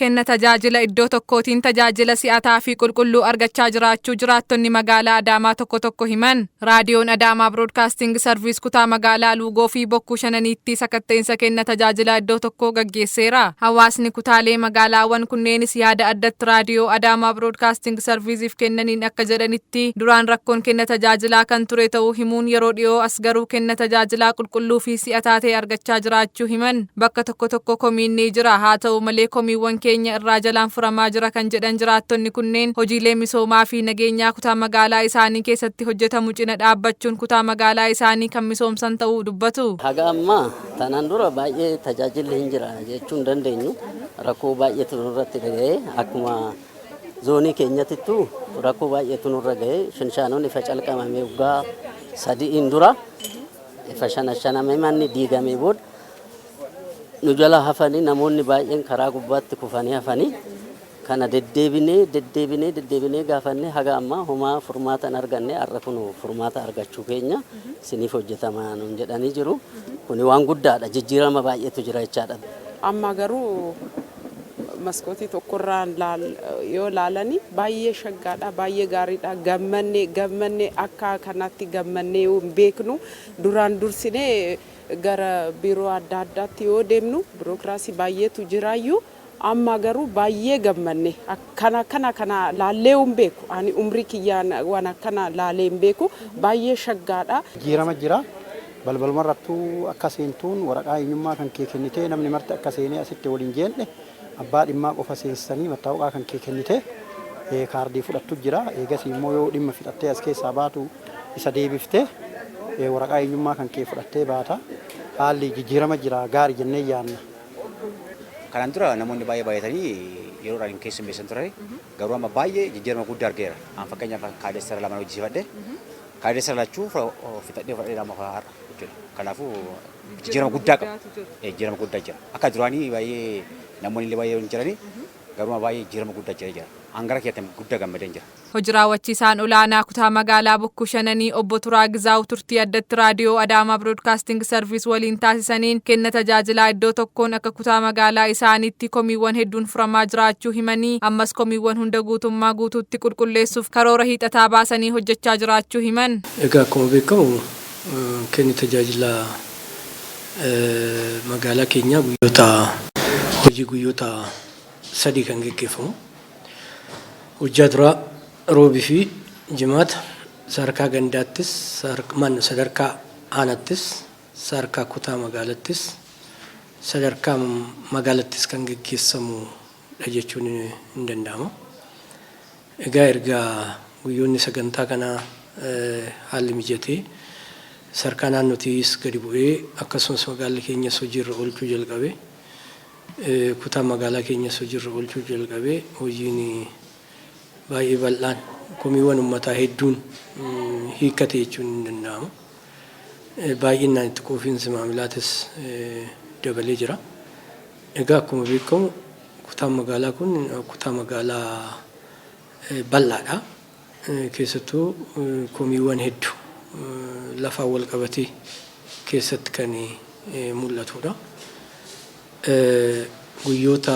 kenna tajaajila iddoo tokkootiin tajaajila si'ataa fi qulqulluu argachaa jiraachuu jiraattonni magaalaa Adaamaa tokko himan. Raadiyoon Adaamaa Broadcasting Service kutaa magaalaa Luugoo fi Bokkuu Shananiitti sakatta'insa kenna tajaajila iddoo tokkoo gaggeesseera. Hawaasni kutaalee magaalaawwan kunneenis yaada addatti raadiyoo Adaamaa Broadcasting Serviceif kennaniin akka jedhanitti duraan rakkoon kenna tajaajilaa kan ture ta'uu himuun yeroo dhiyoo as garuu kenna tajaajilaa qulqulluu fi si'ataa ta'e argachaa jiraachuu himan. Bakka tokko komiin ni jira, haa ta'u malee komiiwwan keenya irraa jalaan furamaa jira kan jedhan jiraattonni kunneen hojiilee misoomaa fi nageenyaa kutaa magaalaa isaanii keessatti hojjetamu cina dhaabbachuun kutaa magaalaa isaanii kan misoomsan ta'uu dubbatu. Haga ammaa tanaan dura baay'ee tajaajilli hin jira jechuun dandeenyu rakkoo baay'eetu nurratti ga'ee akkuma zoonii keenyatittu rakkoo baay'eetu nurra ga'ee shanshaanoon ifa calqamame waggaa 3 dura ifa shanamee manni diigamee booda nu jala hafanii namoonni baay'een karaa gubbaatti kufanii hafanii kana deddeebinee gaafannee haga ammaa homaa furmaata hin arganne har'a kun furmaata argachuu keenya siniif hojjetamaa nuun jedhanii jiru. Kuni waan guddaadha, jijjiirama baay'eetu jira jechaadha. Amma garuu maskootii tokkorraan yoo laalanii baay'ee shaggaadha, baay'ee gaariidha. Gammannee akka kanatti gammannee hin beeknu duraan dursinee gara biiroo adda addaatti yoo deemnu birookiraasii baay'eetu jiraayyuu amma garuu baay'ee gammanne kana laallee hin beeku. Ani umrii kiyyaan waan akkana laalee hin beeku, baay'ee shaggaadha. Jijjiirama jira. Balbaluma irrattuu akka seentuun waraqaa eenyummaa kan kee kennitee namni marti akka seenee asitti waliin jeenne abbaa dhimmaa qofa seessanii mattaawqaa kan kee kennitee kaardii fudhattu jira. Eegas immoo yoo dhimma fixattee as keessaa baatu isa deebiftee waraqaa eenyummaa kan kee fudhattee baata. Haalli jijjiirama jira, gaarii jennee yaadna. Kanaan dura namoonni baay'ee baay'atanii yeroodhaan keessummeessan ture. Garuu amma baay'ee jijjiirama guddaa argeera. An fakkeenyaaf kaadeessara lama hojjechiifadhe. Kaadeessara lachuu fudhadhee lama har'a jechuudha. Kanaafuu jijjiirama guddaa qaba. Jijjiirama guddaa jira. Akka duraanii baay'ee namoonni illee baay'ee jiranii garuu baay'ee jijjiirama guddaa jira. Hangara keessatti guddaa gammadeen jira. Hojii raawwachiisaan olaanaa kutaa magaalaa Bokkuu Shananii obbo Turaa Gizaawu turtii addatti raadiyoo Adaamaa Broadcasting Service waliin taasisaniin kenna tajaajilaa iddoo tokkoon akka kutaa magaalaa isaaniitti komiiwwan hedduun furamaa jiraachuu himanii ammas komiiwwan hunda guutummaa guutuutti qulqulleessuuf karoora hiixataa baasanii hojjechaa jiraachuu himan. Egaa akkuma beekamu kenni tajaajilaa magaalaa keenyaa guyyoota 3 kan gaggeeffamu. Hojjaa turaa roobii fi jimaata sadarkaa gandaattis sadarkaa aanattis sadarkaa kutaa magaalattis sadarkaa magaalattis kan gaggeessamudha jechuun hin danda'amu. Egaa erga guyyoonni sagantaa kanaa haalli mijatee sadarkaa naannootiis gadi bu'ee akkasumas magaalli keenyas hojiirra oolchuu jalqabee kutaa magaalaa keenyas hojiirra oolchuu jalqabee hojiin baay'ee bal'aan komiiwwan uummataa hedduun hiikkate jechuun hin danda'amu. Baay'inaan itti quufinsi maamilaatis dabalee jira. Egaa akkuma beekamu kutaan magaalaa kun kutaa magaalaa bal'aadha. Keessattuu komiiwwan hedduu lafaan wal qabatee keessatti kan mul'atudha. Guyyoota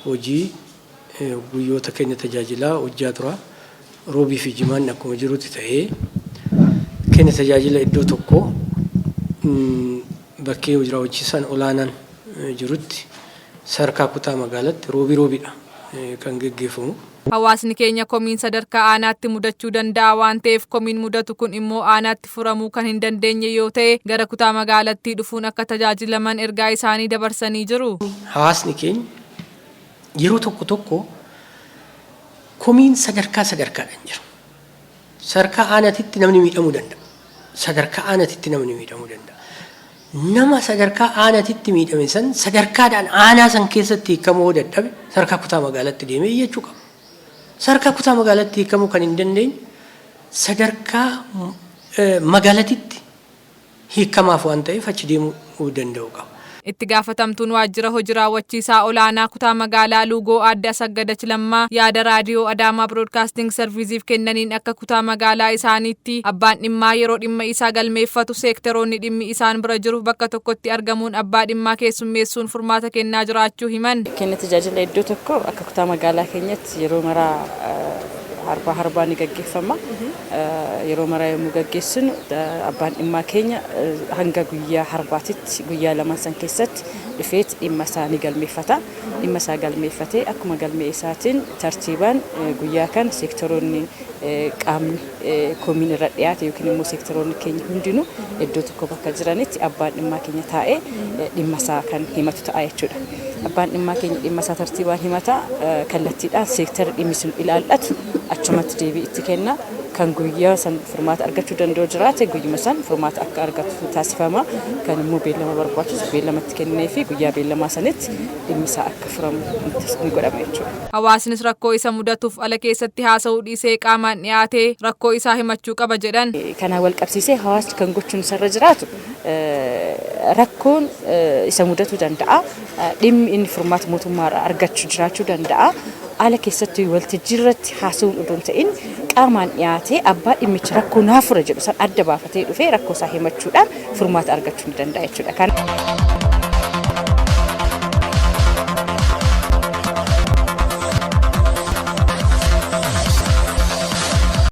hojii guyyoota keenya tajaajilaa hojjaa tura. Roobii fi jimaanni akkuma jirutti ta'ee keenya tajaajila iddoo tokko bakkee hojii raawwachiisaan olaanaan jirutti sadarkaa kutaa magaalaatti roobiidha kan gaggeeffamu. Hawaasni keenya komiin sadarkaa aanaatti mudachuu danda'a waan ta'eef komiin mudatu kun immoo aanaatti furamuu kan hin dandeenye yoo ta'e gara kutaa magaalattii dhufuun akka tajaajilaman ergaa isaanii dabarsanii jiru. Hawaasni keenya yeroo tokko komiin sadarkaadhaan jiru. Sadarkaa aanaatitti namni miidhamuu danda'a. Sadarkaa aanaatitti namni miidhamuu danda'a. Nama sadarkaa aanaatitti miidhame san sadarkaadhaan aanaa san keessatti hiikamuu dadhabe sadarkaa kutaa magaalaatti deemee iyyachuu qaba. Sadarkaa kutaa magaalaatti hiikamuu kan hin dandeenye sadarkaa magaalatitti hiikamaaf waan ta'eef achi deemuu danda'u qaba. Itti gaafatamtuun waajjira hojii raawwachiisaa olaanaa kutaa magaalaa Luugoo Aadde Asaggadach Lammaa yaada raadiyoo Adaamaa Broadcasting Serviceef kennaniin akka kutaa magaalaa isaaniitti abbaan dhimmaa yeroo dhimma isaa galmeeffatu seektaroonni dhimmi isaan bira jiru bakka tokkotti argamuun abbaa dhimmaa keessummeessuun furmaata kennaa jiraachuu himan. Kenna tajaajila iddoo tokko akka kutaa magaalaa keenyatti yeroo maraa harbaa ni gaggeeffama. Yeroo maraa yommuu gaggeessinu abbaan dhimmaa keenya hanga guyyaa harbaatitti guyyaa lama san keessatti dhufeet dhimma isaa ni galmeeffata. Dhimma isaa galmeeffatee akkuma galmee isaatiin tartiibaan guyyaa kan seektaroonni qaamni koomiin irra dhiyaate yookiin immoo seektaroonni keenya hundinuu iddoo tokko bakka jiranitti abbaan dhimmaa keenya taa'ee dhimma isaa kan himatu ta'a jechuudha. Abbaan dhimmaa keenya dhimma isaa tartiibaan himata kallattiidhaan seektara dhimmi sun ilaallatu achumatti deebii itti kenna. Kan guyyaa san furmaata argachuu danda'u jiraate guyyuma san furmaata akka argatu taasifama. Kan immoo beellama barbaachisu beellamatti kennee fi guyyaa beellamaa sanitti dhimmi isaa akka furamu ni godhama jechuudha. Hawaasnis rakkoo isa mudatuuf ala keessatti haasa'uu dhiisee qaamaan dhiyaatee rakkoo isaa himachuu qaba jedhan. Kanaan wal qabsiisee hawaasni kan gochuun isarra jiraatu rakkoon isa mudatuu danda'a. Dhimmi inni furmaata mootummaarraa argachuu jiraachuu danda'a. Ala keessatti waltajjii irratti haasa'uun odoon ta'in qaamaan dhiyaatee abbaa dhimmicha rakkoo naafura jedhu san adda baafatee dhufee rakkoo isaa himachuudhaan furmaata argachuu ni danda'a jechuudha.